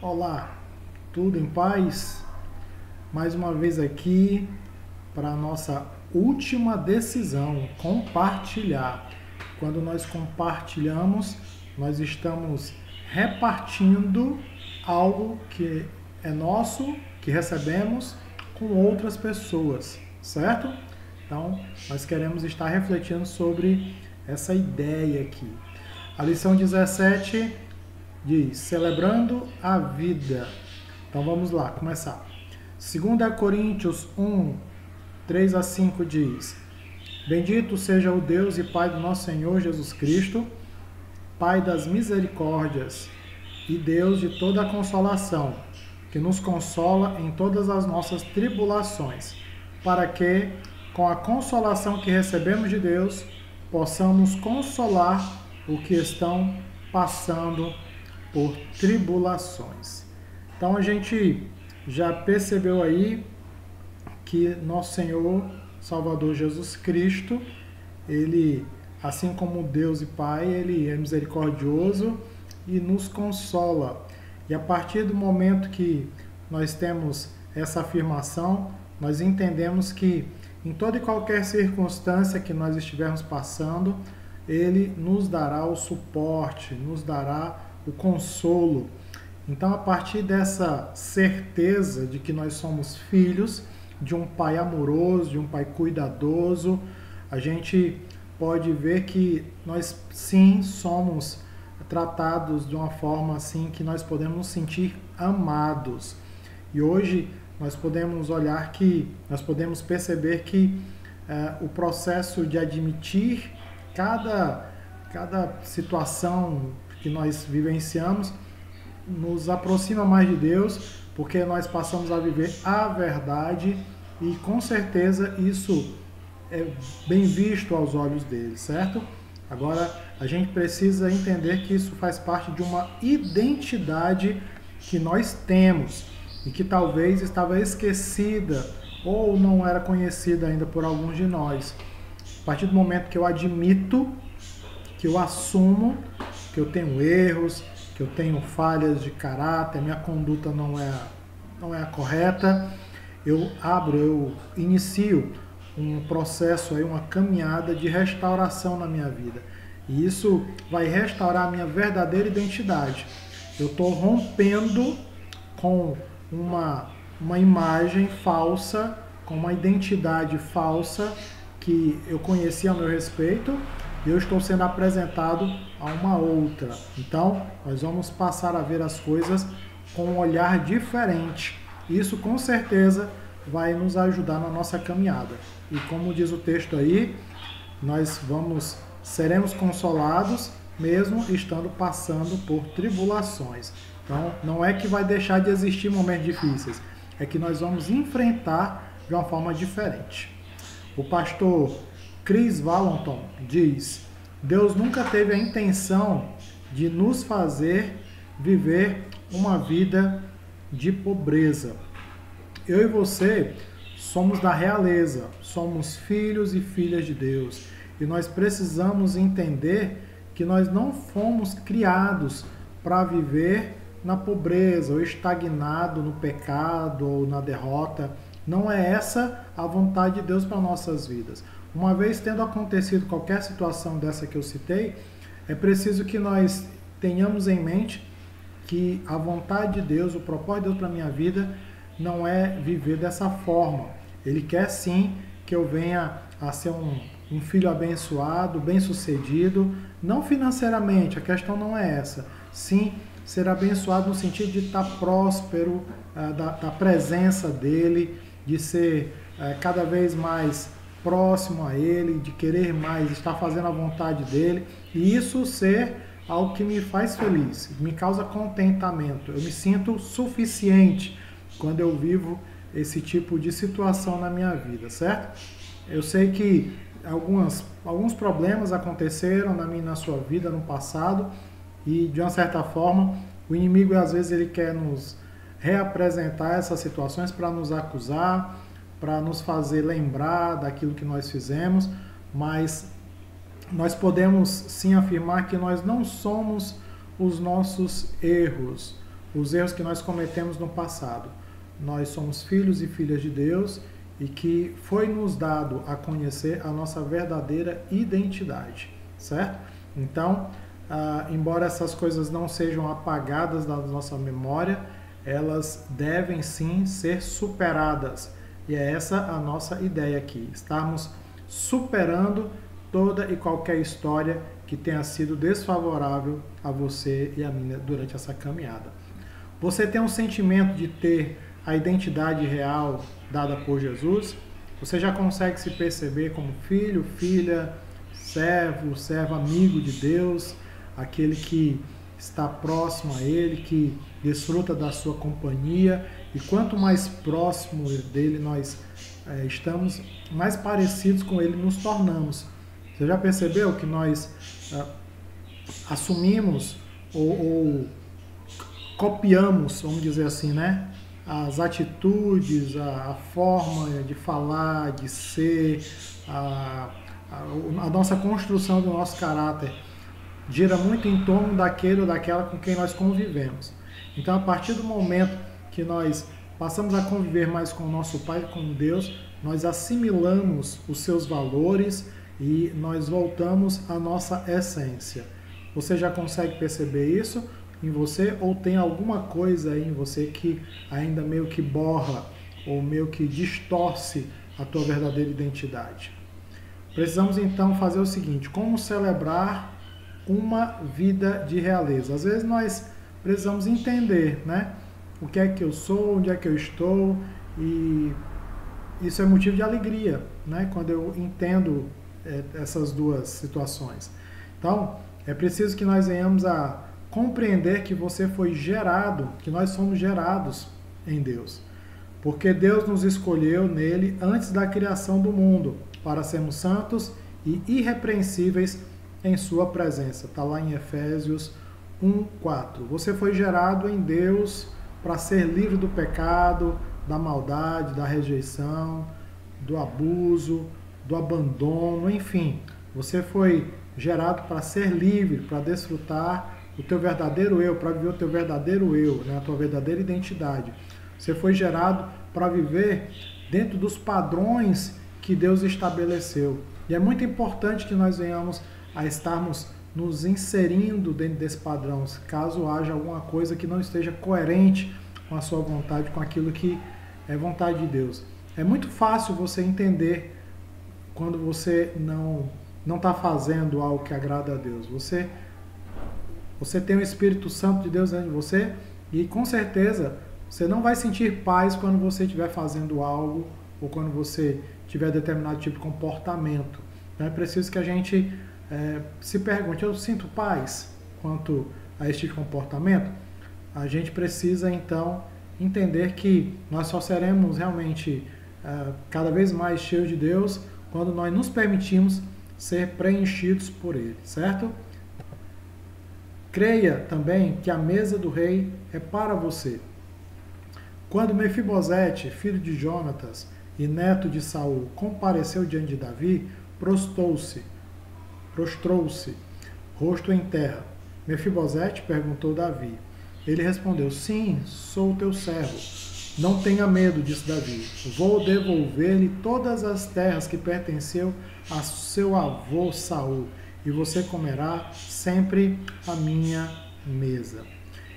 Olá, tudo em paz? Mais uma vez aqui para a nossa última decisão, compartilhar. Quando nós compartilhamos, nós estamos repartindo algo que é nosso, que recebemos com outras pessoas, certo? Então, nós queremos estar refletindo sobre essa ideia aqui. A lição 17 diz, celebrando a vida. Então vamos lá, começar. 2 Coríntios 1, 3 a 5 diz, bendito seja o Deus e Pai do nosso Senhor Jesus Cristo, Pai das misericórdias e Deus de toda a consolação, que nos consola em todas as nossas tribulações, para que, com a consolação que recebemos de Deus, possamos consolar o que estão passando por tribulações. Então a gente já percebeu aí que nosso Senhor Salvador Jesus Cristo, ele, assim como Deus e Pai, ele é misericordioso e nos consola. E a partir do momento que nós temos essa afirmação, nós entendemos que em toda e qualquer circunstância que nós estivermos passando, ele nos dará o suporte, nos dará o consolo. Então, a partir dessa certeza de que nós somos filhos de um Pai amoroso, de um Pai cuidadoso, a gente pode ver que nós sim somos tratados de uma forma assim que nós podemos nos sentir amados. E hoje nós podemos olhar que, nós podemos perceber que o processo de admitir cada situação que nós vivenciamos nos aproxima mais de Deus, porque nós passamos a viver a verdade e com certeza isso é bem visto aos olhos dele, certo? Agora, a gente precisa entender que isso faz parte de uma identidade que nós temos e que talvez estava esquecida ou não era conhecida ainda por alguns de nós. A partir do momento que eu admito, que eu assumo que eu tenho erros, que eu tenho falhas de caráter, minha conduta não é a correta, eu inicio um processo aí, uma caminhada de restauração na minha vida. E isso vai restaurar a minha verdadeira identidade. Eu estou rompendo com uma imagem falsa, com uma identidade falsa que eu conheci a meu respeito, e eu estou sendo apresentado a uma outra. Então, nós vamos passar a ver as coisas com um olhar diferente. Isso, com certeza, vai nos ajudar na nossa caminhada. E como diz o texto aí, nós seremos consolados mesmo estando passando por tribulações. Então, não é que vai deixar de existir momentos difíceis, é que nós vamos enfrentar de uma forma diferente. O pastor Chris Vallotton diz, Deus nunca teve a intenção de nos fazer viver uma vida de pobreza. Eu e você somos da realeza, somos filhos e filhas de Deus. E nós precisamos entender que nós não fomos criados para viver na pobreza ou estagnado no pecado ou na derrota. Não é essa a vontade de Deus para nossas vidas. Uma vez tendo acontecido qualquer situação dessa que eu citei, é preciso que nós tenhamos em mente que a vontade de Deus, o propósito de Deus para a minha vida, não é viver dessa forma. Ele quer sim que eu venha a ser um filho abençoado, bem-sucedido, não financeiramente, a questão não é essa. Sim, ser abençoado no sentido de estar próspero, da presença dele, de ser cada vez mais próximo a ele, de querer mais, estar fazendo a vontade dele, e isso ser algo que me faz feliz, me causa contentamento. Eu me sinto suficiente quando eu vivo esse tipo de situação na minha vida, certo? Eu sei que alguns problemas aconteceram na minha e na sua vida no passado, e de uma certa forma o inimigo às vezes ele quer nos reapresentar essas situações para nos acusar, para nos fazer lembrar daquilo que nós fizemos, mas nós podemos sim afirmar que nós não somos os nossos erros. os erros que nós cometemos no passado. Nós somos filhos e filhas de Deus e que foi nos dado a conhecer a nossa verdadeira identidade, certo? Então, embora essas coisas não sejam apagadas da nossa memória, elas devem sim ser superadas. E é essa a nossa ideia aqui, estarmos superando toda e qualquer história que tenha sido desfavorável a você e a mim durante essa caminhada. Você tem um sentimento de ter a identidade real dada por Jesus? Você já consegue se perceber como filho, filha, servo, servo amigo de Deus, aquele que está próximo a Ele, que desfruta da sua companhia, e quanto mais próximo dele nós estamos, mais parecidos com Ele nos tornamos. Você já percebeu que nós assumimos ou copiamos, vamos dizer assim, né? As atitudes, a forma de falar, de ser, a nossa construção do nosso caráter gira muito em torno daquele ou daquela com quem nós convivemos. Então, a partir do momento que nós passamos a conviver mais com o nosso Pai, com Deus, nós assimilamos os seus valores e nós voltamos à nossa essência. Você já consegue perceber isso em você ou tem alguma coisa aí em você que ainda meio que borra ou meio que distorce a tua verdadeira identidade? Precisamos então fazer o seguinte: como celebrar uma vida de realeza? Às vezes nós precisamos entender, né? O que é que eu sou, onde é que eu estou, e isso é motivo de alegria, né? Quando eu entendo essas duas situações. Então, é preciso que nós venhamos a compreender que você foi gerado, que nós somos gerados em Deus. Porque Deus nos escolheu nele antes da criação do mundo, para sermos santos e irrepreensíveis em sua presença. Está lá em Efésios 1:4. Você foi gerado em Deus para ser livre do pecado, da maldade, da rejeição, do abuso, do abandono, enfim. Você foi gerado para ser livre, para desfrutar o teu verdadeiro eu, para viver o teu verdadeiro eu, né? A tua verdadeira identidade. Você foi gerado para viver dentro dos padrões que Deus estabeleceu. E é muito importante que nós venhamos a estarmos nos inserindo dentro desse padrão, caso haja alguma coisa que não esteja coerente com a sua vontade, com aquilo que é vontade de Deus. É muito fácil você entender quando você não está fazendo algo que agrada a Deus. Você tem o Espírito Santo de Deus dentro de você e com certeza você não vai sentir paz quando você estiver fazendo algo ou quando você tiver determinado tipo de comportamento. Então é preciso que a gente se pergunte: eu sinto paz quanto a este comportamento? A gente precisa então entender que nós só seremos realmente cada vez mais cheios de Deus quando nós nos permitimos ser preenchidos por Ele, certo? Creia também que a mesa do rei é para você. Quando Mefibosete, filho de Jonatas e neto de Saul, compareceu diante de Davi, prostrou-se, rosto em terra. Mefibosete perguntou Davi. Ele respondeu: sim, sou teu servo. Não tenha medo, disse Davi. Vou devolver-lhe todas as terras que pertenceu a seu avô Saul, e você comerá sempre a minha mesa.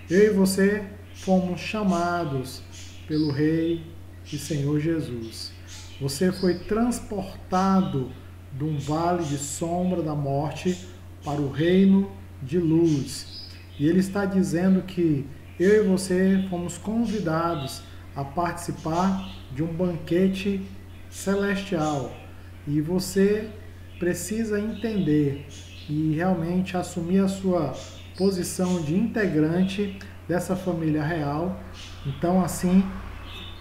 Eu e você fomos chamados pelo Rei e Senhor Jesus. Você foi transportado de um vale de sombra da morte para o reino de luz. E ele está dizendo que eu e você fomos convidados a participar de um banquete celestial. E você precisa entender e realmente assumir a sua posição de integrante dessa família real. Então, assim,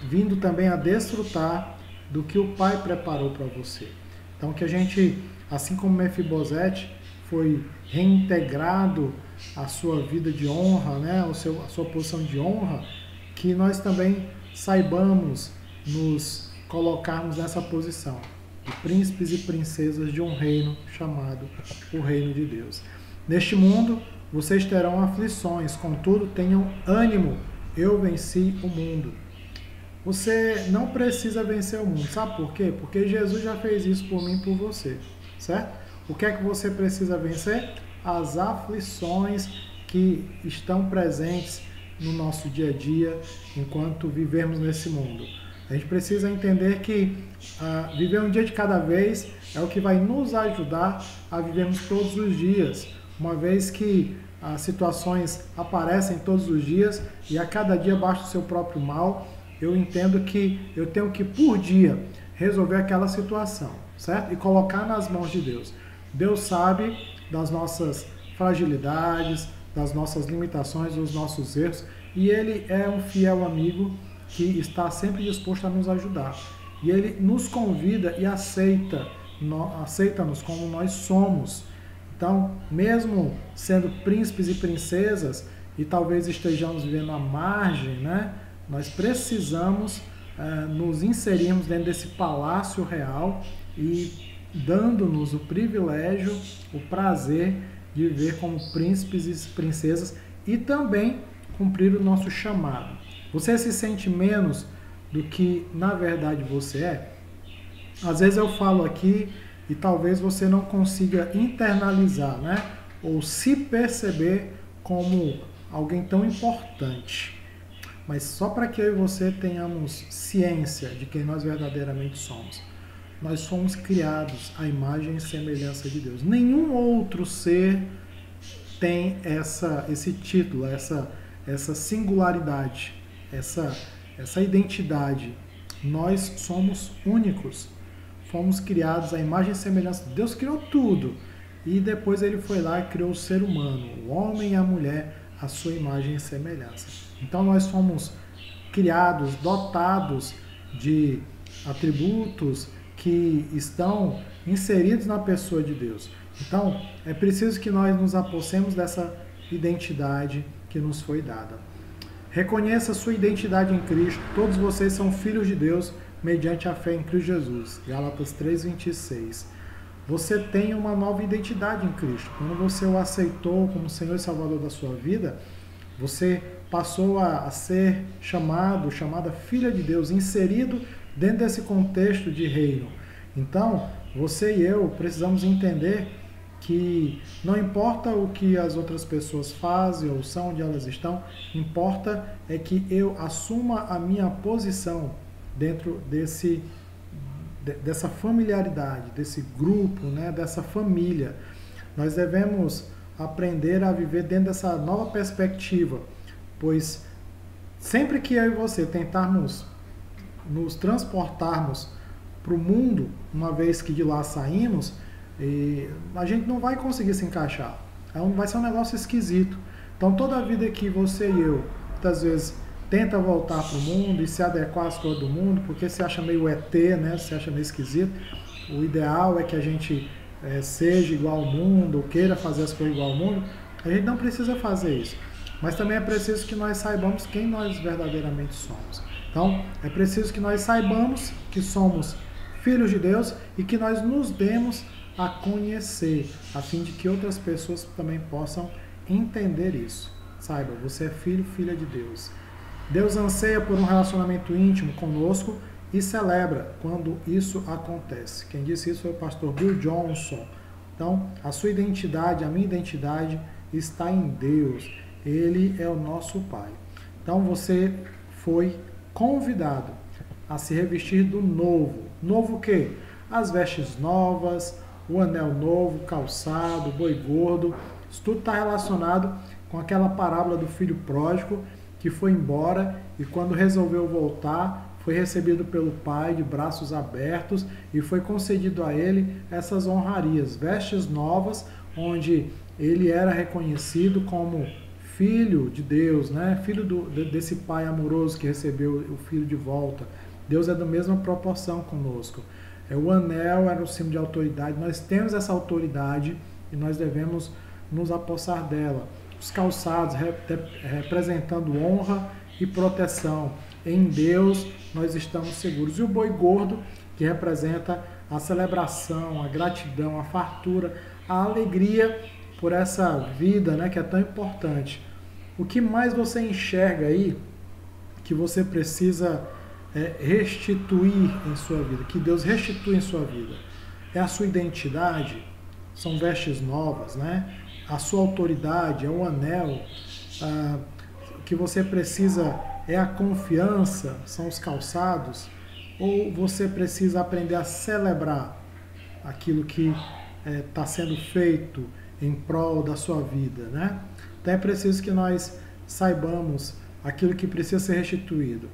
vindo também a desfrutar do que o Pai preparou para você. Então, que a gente, assim como Mefibosete foi reintegrado à sua vida de honra, né, a sua posição de honra, que nós também saibamos nos colocarmos nessa posição de príncipes e princesas de um reino chamado o Reino de Deus. Neste mundo, vocês terão aflições, contudo tenham ânimo, eu venci o mundo. Você não precisa vencer o mundo, sabe por quê? Porque Jesus já fez isso por mim e por você, certo? O que é que você precisa vencer? As aflições que estão presentes no nosso dia a dia, enquanto vivemos nesse mundo. A gente precisa entender que viver um dia de cada vez é o que vai nos ajudar a vivermos todos os dias, uma vez que as situações aparecem todos os dias e a cada dia basta o seu próprio mal. Eu entendo que eu tenho que, por dia, resolver aquela situação, certo? E colocar nas mãos de Deus. Deus sabe das nossas fragilidades, das nossas limitações, dos nossos erros, e Ele é um fiel amigo que está sempre disposto a nos ajudar. E Ele nos convida e aceita-nos como nós somos. Então, mesmo sendo príncipes e princesas, e talvez estejamos vivendo à margem, né? Nós precisamos nos inserirmos dentro desse palácio real e dando-nos o privilégio, o prazer de viver como príncipes e princesas e também cumprir o nosso chamado. Você se sente menos do que na verdade você é? Às vezes eu falo aqui e talvez você não consiga internalizar, né? Ou se perceber como alguém tão importante. Mas só para que eu e você tenhamos ciência de quem nós verdadeiramente somos. Nós somos criados à imagem e semelhança de Deus. Nenhum outro ser tem esse título, essa singularidade, essa identidade. Nós somos únicos. Fomos criados à imagem e semelhança. Deus criou tudo. E depois Ele foi lá e criou o ser humano, o homem e a mulher, à sua imagem e semelhança. Então nós somos criados, dotados de atributos que estão inseridos na pessoa de Deus. Então é preciso que nós nos apossemos dessa identidade que nos foi dada. Reconheça a sua identidade em Cristo. Todos vocês são filhos de Deus mediante a fé em Cristo Jesus. Gálatas 3:26. Você tem uma nova identidade em Cristo. Quando você o aceitou como Senhor e Salvador da sua vida, você passou a ser chamada filha de Deus, inserido dentro desse contexto de reino. Então, você e eu precisamos entender que não importa o que as outras pessoas fazem ou são, onde elas estão, importa é que eu assuma a minha posição dentro dessa familiaridade, desse grupo, né, dessa família. Nós devemos aprender a viver dentro dessa nova perspectiva, pois sempre que eu e você tentarmos nos transportarmos para o mundo, uma vez que de lá saímos, a gente não vai conseguir se encaixar. Vai ser um negócio esquisito. Então toda a vida que você e eu, muitas vezes, tenta voltar para o mundo e se adequar às coisas do mundo, porque se acha meio ET, né? Se acha meio esquisito. O ideal é que a gente seja igual ao mundo, ou queira fazer as coisas igual ao mundo. A gente não precisa fazer isso. Mas também é preciso que nós saibamos quem nós verdadeiramente somos. Então, é preciso que nós saibamos que somos filhos de Deus e que nós nos demos a conhecer, a fim de que outras pessoas também possam entender isso. Saiba, você é filho, filha de Deus. Deus anseia por um relacionamento íntimo conosco e celebra quando isso acontece. Quem disse isso foi o pastor Bill Johnson. Então, a sua identidade, a minha identidade está em Deus. Ele é o nosso Pai. Então, você foi convidado a se revestir do novo. Novo o quê? As vestes novas, o anel novo, o calçado, o boi gordo. Isso tudo está relacionado com aquela parábola do filho pródigo que foi embora e quando resolveu voltar, foi recebido pelo pai de braços abertos e foi concedido a ele essas honrarias, vestes novas, onde ele era reconhecido como filho de Deus, né? Filho desse pai amoroso que recebeu o filho de volta. Deus é da mesma proporção conosco. O anel era um símbolo de autoridade. Nós temos essa autoridade e nós devemos nos apossar dela. Os calçados representando honra e proteção. Em Deus nós estamos seguros. E o boi gordo, que representa a celebração, a gratidão, a fartura, a alegria por essa vida, né, que é tão importante. O que mais você enxerga aí que você precisa restituir em sua vida, que Deus restitui em sua vida? É a sua identidade, são vestes novas, né? A sua autoridade, é o anel. O que você precisa é a confiança, são os calçados, ou você precisa aprender a celebrar aquilo que está sendo feito em prol da sua vida, né? Então é preciso que nós saibamos aquilo que precisa ser restituído.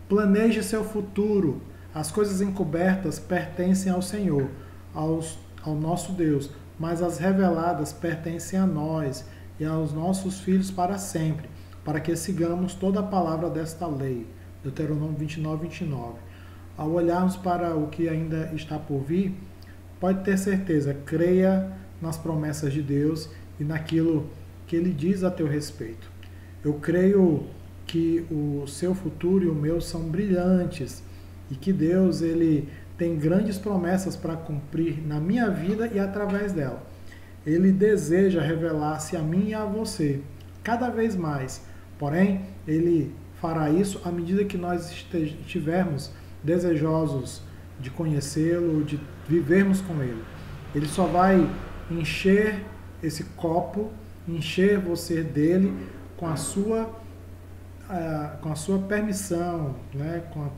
Planeje seu futuro. As coisas encobertas pertencem ao Senhor, ao nosso Deus, mas as reveladas pertencem a nós e aos nossos filhos para sempre, para que sigamos toda a palavra desta lei. Deuteronômio 29, 29. Ao olharmos para o que ainda está por vir, pode ter certeza, creia nas promessas de Deus e naquilo que Ele diz a teu respeito. Eu creio que o seu futuro e o meu são brilhantes e que Deus ele tem grandes promessas para cumprir na minha vida e através dela. Ele deseja revelar-se a mim e a você cada vez mais. Porém, Ele fará isso à medida que nós estivermos desejosos de conhecê-lo, de vivermos com Ele. Ele só vai encher esse copo, encher você dele com a sua permissão, né? Com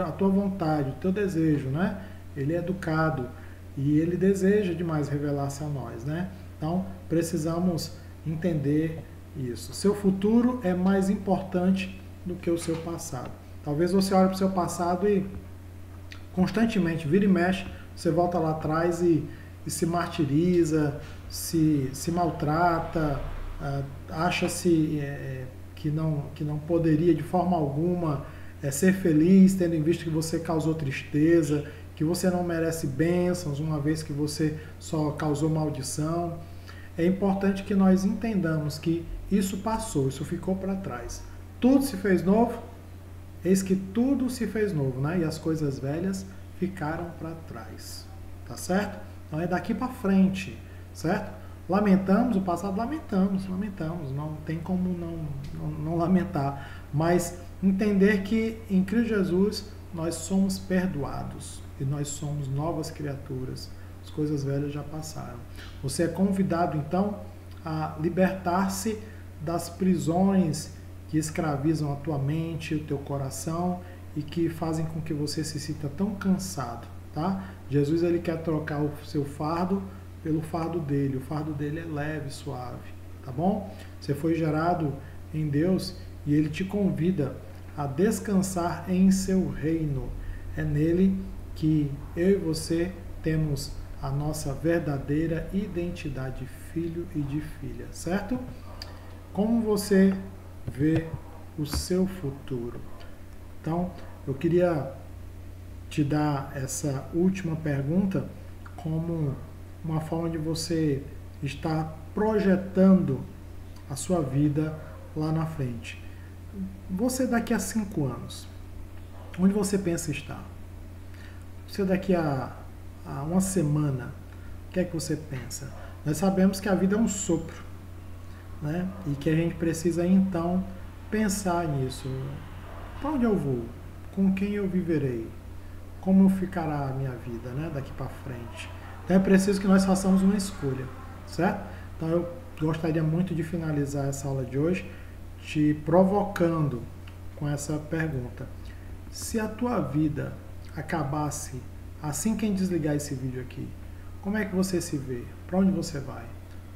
a tua vontade, o teu desejo, né? Ele é educado e ele deseja demais revelar-se a nós, né? Então, precisamos entender isso. Seu futuro é mais importante do que o seu passado. Talvez você olhe para o seu passado e constantemente, vira e mexe, você volta lá atrás e se martiriza, se maltrata, acha-se que não poderia de forma alguma ser feliz, tendo em vista que você causou tristeza, que você não merece bênçãos, uma vez que você só causou maldição. É importante que nós entendamos que isso passou, isso ficou para trás. Tudo se fez novo, eis que tudo se fez novo, né? E as coisas velhas ficaram para trás, tá certo? Então é daqui para frente, certo? Lamentamos o passado, lamentamos, não tem como não lamentar, mas entender que em Cristo Jesus nós somos perdoados e nós somos novas criaturas, as coisas velhas já passaram. Você é convidado então a libertar-se das prisões que escravizam a tua mente, o teu coração e que fazem com que você se sinta tão cansado, tá? Jesus ele quer trocar o seu fardo pelo fardo dele. O fardo dele é leve, suave, tá bom? Você foi gerado em Deus e Ele te convida a descansar em seu reino. É nele que eu e você temos a nossa verdadeira identidade de filho e de filha, certo? Como você vê o seu futuro? Então, eu queria te dar essa última pergunta como uma forma de você estar projetando a sua vida lá na frente. Você daqui a 5 anos, onde você pensa estar? Você daqui a uma semana, o que é que você pensa? Nós sabemos que a vida é um sopro, né? E que a gente precisa então pensar nisso. Para onde eu vou? Com quem eu viverei? Como ficará a minha vida, né? Daqui para frente? Então é preciso que nós façamos uma escolha, certo? Então eu gostaria muito de finalizar essa aula de hoje te provocando com essa pergunta. Se a tua vida acabasse assim que desligar esse vídeo aqui, como é que você se vê? Para onde você vai?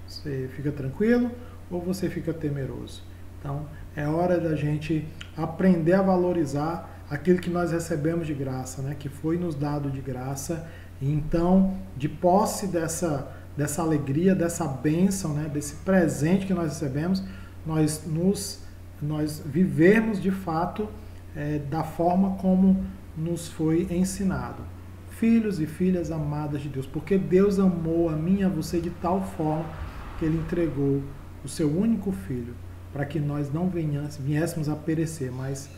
Você fica tranquilo ou você fica temeroso? Então é hora da gente aprender a valorizar aquilo que nós recebemos de graça, né? Que foi nos dado de graça. E então, de posse dessa alegria, dessa bênção, né? Desse presente que nós recebemos, nós vivermos de fato da forma como nos foi ensinado. Filhos e filhas amadas de Deus, porque Deus amou a mim e a você de tal forma que Ele entregou o seu único Filho, para que nós não viéssemos a perecer, mas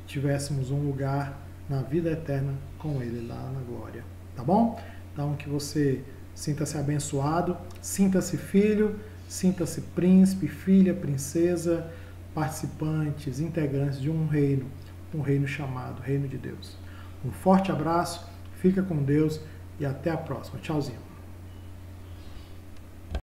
tivéssemos um lugar na vida eterna com Ele lá na glória. Tá bom? Então que você Sinta-se abençoado, sinta-se filho, sinta-se príncipe, filha, princesa, participantes, integrantes de um reino chamado Reino de Deus. Um forte abraço, fica com Deus e até a próxima. Tchauzinho.